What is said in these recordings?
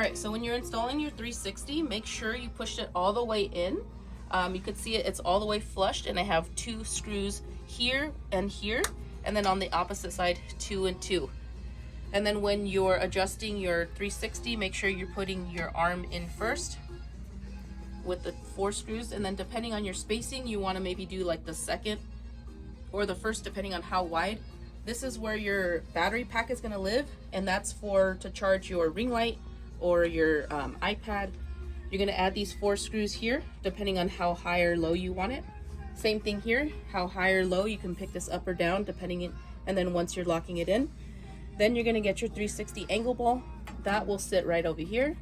All right, so when you're installing your 360, make sure you push it all the way in. You can see it's all the way flushed, and I have 2 screws here, and then on the opposite side, 2 and 2. And then when you're adjusting your 360, make sure you're putting your arm in first with the 4 screws, and then depending on your spacing, you want to maybe do like the second or the first, depending on how wide. This is where your battery pack is going to live, and that's to charge your ring light or your iPad. You're going to add these 4 screws here, depending on how high or low you want it. Same thing here, how high or low, you can pick this up or down depending, and then once you're locking it in, then you're going to get your 360 angle ball. That will sit right over here.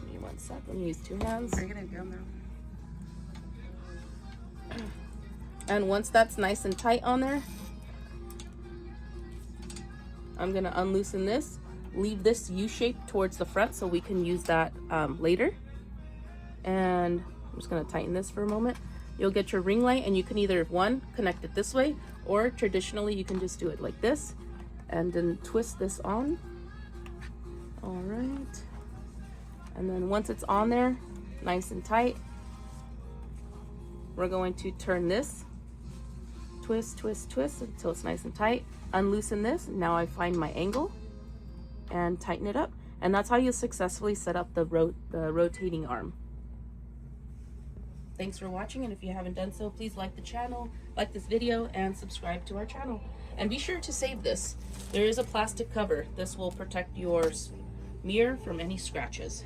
Give me 1 sec, let me use 2 hands. Are you gonna go now? And once that's nice and tight on there, I'm going to unloosen this, leave this U-shape towards the front so we can use that later. And I'm just going to tighten this for a moment. You'll get your ring light, and you can either, one, connect it this way, or traditionally you can just do it like this and then twist this on. All right, and then once it's on there nice and tight, we're going to turn this, twist, twist, twist until it's nice and tight. Unloosen this. Now I find my angle and tighten it up, and that's how you successfully set up the rotating arm. Thanks for watching, and if you haven't done so, please like the channel, like this video, and subscribe to our channel. And be sure to save this. There is a plastic cover. This will protect your mirror from any scratches.